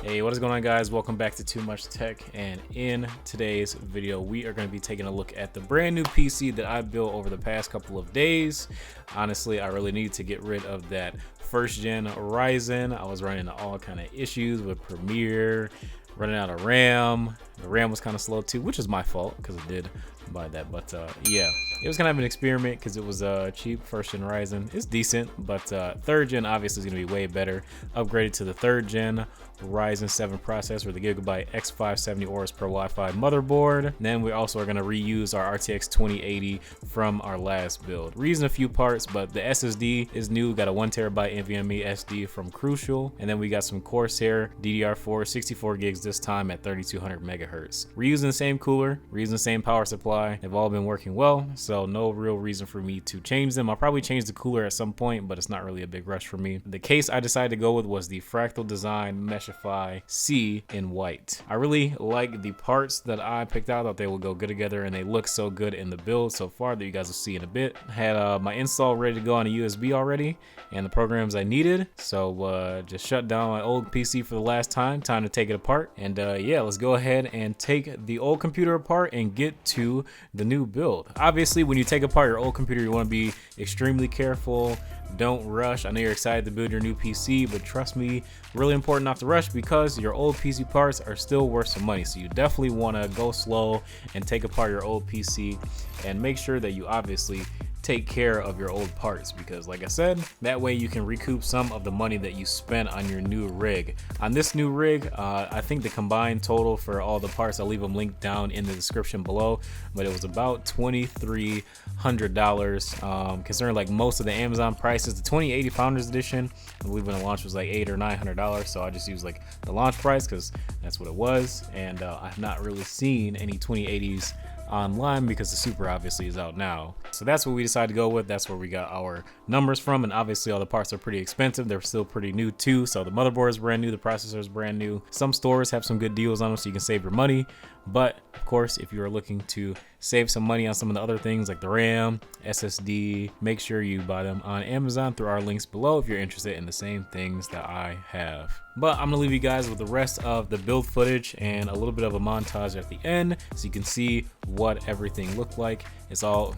Hey, what is going on, guys? Welcome back to Too Much Tech, and in today's video we are going to be taking a look at the brand new PC that I built over the past couple of days. Honestly, I really need to get rid of that first gen Ryzen. I was running into all kind of issues with Premiere, running out of RAM. The RAM was kind of slow too, which is my fault because I did buy that. But yeah, it was kind of an experiment because it was cheap. First gen Ryzen is decent, but third gen obviously is going to be way better. Upgraded to the third gen Ryzen 7 processor with the Gigabyte X570 Aorus per Wi-Fi motherboard. And then we also are going to reuse our RTX 2080 from our last build. Reusing a few parts, but the SSD is new. Got a 1TB NVMe SD from Crucial, and then we got some Corsair DDR4 64 gigs this time at 3200 megahertz. Reusing the same cooler, reusing the same power supply. They've all been working well, so no real reason for me to change them. I'll probably change the cooler at some point, but it's not really a big rush for me. The case I decided to go with was the Fractal Design Meshify C in white. I really like the parts that I picked out. I thought they would go good together, and they look so good in the build so far that you guys will see in a bit. I had my install ready to go on a USB already and the programs I needed, so just shut down my old PC for the last time to take it apart. And yeah, let's go ahead and take the old computer apart and get to the new build. Obviously, when you take apart your old computer, you want to be extremely careful. Don't rush. I know you're excited to build your new PC, but trust me, really important not to rush because your old PC parts are still worth some money. So you definitely want to go slow and take apart your old PC and make sure that you obviously take care of your old parts, because like I said, that way you can recoup some of the money that you spent on your new rig. On this new rig, I think the combined total for all the parts, I'll leave them linked down in the description below, but it was about $2,300. Considering like most of the Amazon prices, the 2080 Founders Edition, I believe when the launch was like $800 or $900, so I just used like the launch price because that's what it was. And I've not really seen any 2080s online because the Super obviously is out now. So that's what we decided to go with. That's where we got our numbers from, and obviously all the parts are pretty expensive. They're still pretty new too, so the motherboard is brand new, the processor is brand new. Some stores have some good deals on them so you can save your money, but of course if you are looking to save some money on some of the other things like the RAM, SSD, make sure you buy them on Amazon through our links below if you're interested in the same things that I have. But I'm gonna leave you guys with the rest of the build footage and a little bit of a montage at the end so you can see what everything looked like. It all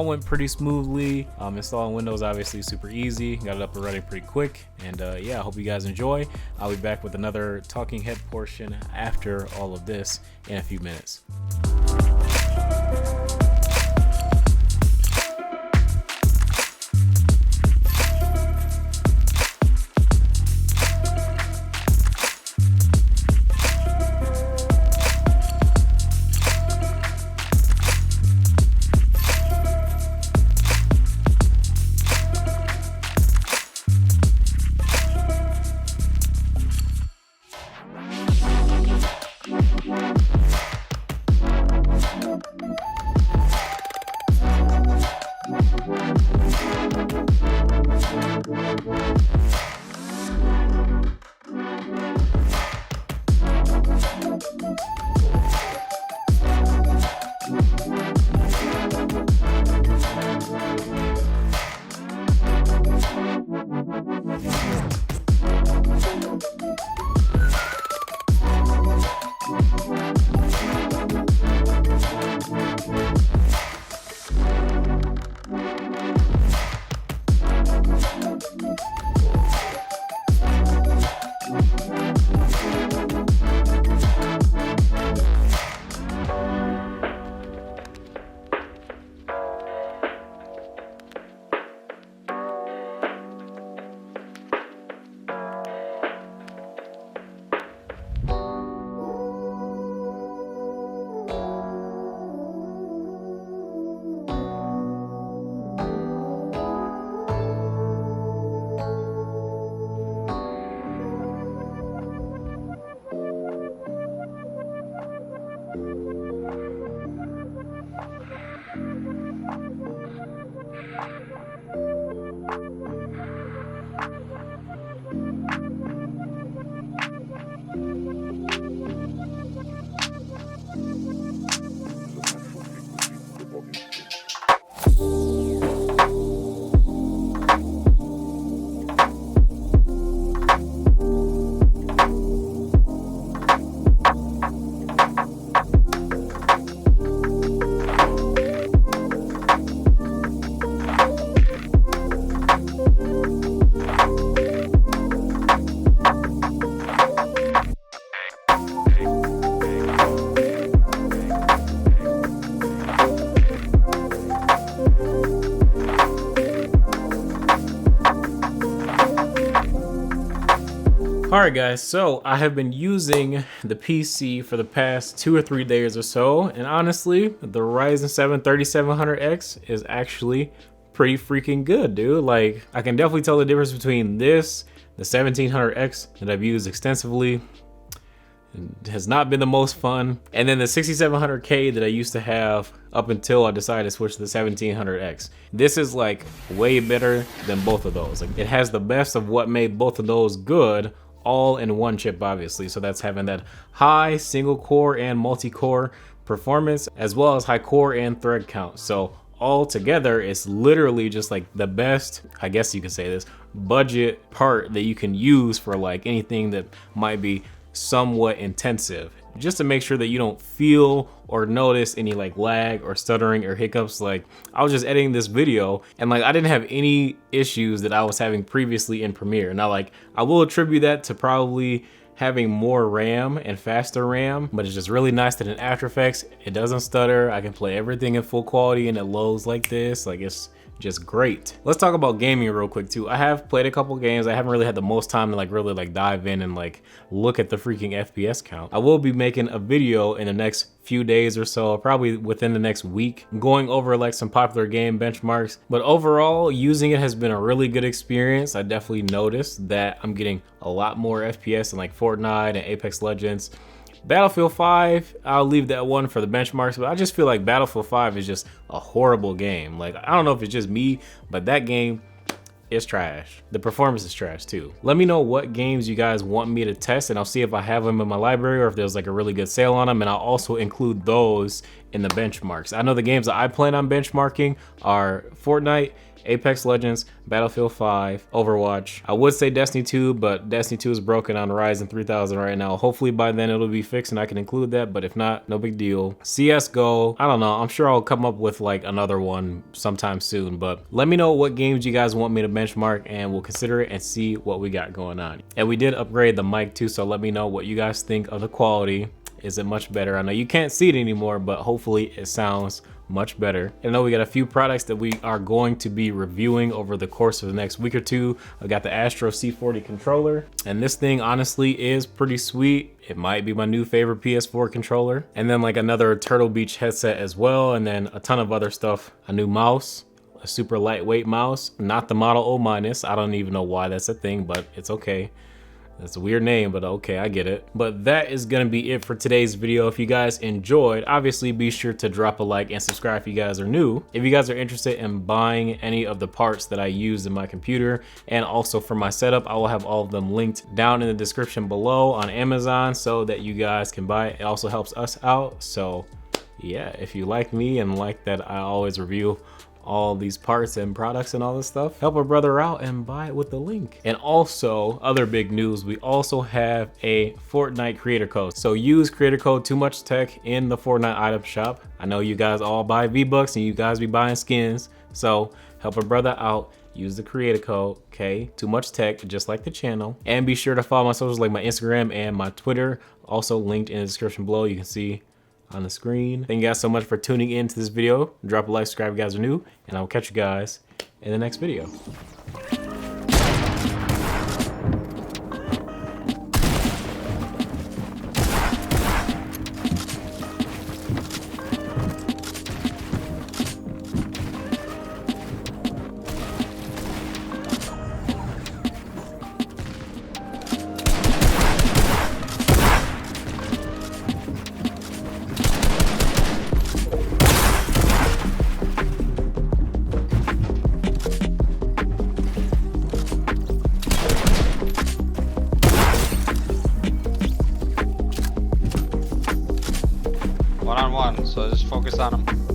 went pretty smoothly. Installing Windows obviously super easy. Got it up and running pretty quick. And yeah, I hope you guys enjoy. I'll be back with another talking head portion after all of this in a few minutes. Alright guys, so I have been using the PC for the past 2 or 3 days or so, and honestly, the Ryzen 7 3700X is actually pretty freaking good, dude. Like, I can definitely tell the difference between this, the 1700X that I've used extensively. It has not been the most fun, and then the 6700K that I used to have up until I decided to switch to the 1700X. This is like way better than both of those. Like, it has the best of what made both of those good, all in one chip, obviously. So that's having that high single core and multi-core performance, as well as high core and thread count. So all together, it's literally just like the best, I guess you could say this, budget part that you can use for like anything that might be somewhat intensive, just to make sure that you don't feel or notice any like lag or stuttering or hiccups. Like, I was just editing this video and like I didn't have any issues that I was having previously in Premiere. Now, like, I will attribute that to probably having more RAM and faster RAM, but it's just really nice that in After Effects it doesn't stutter. I can play everything in full quality and it loads like this. Like, it's just great. Let's talk about gaming real quick too. I have played a couple games. I haven't really had the most time to like really like dive in and like look at the freaking FPS count. I will be making a video in the next few days or so, probably within the next week, going over like some popular game benchmarks. But overall, using it has been a really good experience. I definitely noticed that I'm getting a lot more FPS in like Fortnite and Apex Legends. Battlefield 5, I'll leave that one for the benchmarks, but I just feel like Battlefield 5 is just a horrible game. Like, I don't know if it's just me, but that game is trash. The performance is trash too. Let me know what games you guys want me to test, and I'll see if I have them in my library or if there's like a really good sale on them, and I'll also include those in the benchmarks. I know the games that I plan on benchmarking are Fortnite, Apex Legends, Battlefield 5, Overwatch. I would say Destiny 2, but Destiny 2 is broken on Ryzen 3000 right now. Hopefully by then it'll be fixed and I can include that, but if not, no big deal. CSGO, I don't know. I'm sure I'll come up with like another one sometime soon, but let me know what games you guys want me to benchmark and we'll consider it and see what we got going on. And we did upgrade the mic too, so let me know what you guys think of the quality. Is it much better? I know you can't see it anymore, but hopefully it sounds much better. I know we got a few products that we are going to be reviewing over the course of the next week or two. I got the Astro C40 controller, and this thing honestly is pretty sweet. It might be my new favorite PS4 controller. And then like another Turtle Beach headset as well, and then a ton of other stuff. A new mouse, a super lightweight mouse, not the Model O-. I don't even know why that's a thing, but it's okay. That's a weird name, but okay, I get it. But that is gonna be it for today's video. If you guys enjoyed, obviously be sure to drop a like and subscribe if you guys are new. If you guys are interested in buying any of the parts that I use in my computer and also for my setup, I will have all of them linked down in the description below on Amazon so that you guys can buy it. It also helps us out. So yeah, if you like me and like that I always review all these parts and products and all this stuff, help a brother out and buy it with the link. And also, other big news, we also have a Fortnite creator code. So use creator code Too Much Tech in the Fortnite item shop. I know you guys all buy V-Bucks and you guys be buying skins, so help a brother out. Use the creator code, okay? Too Much Tech, just like the channel. And be sure to follow my socials like my Instagram and my Twitter, also linked in the description below. You can see on the screen. Thank you guys so much for tuning in to this video. Drop a like, subscribe if you guys are new, and I will catch you guys in the next video. One-on-one, so just focus on him.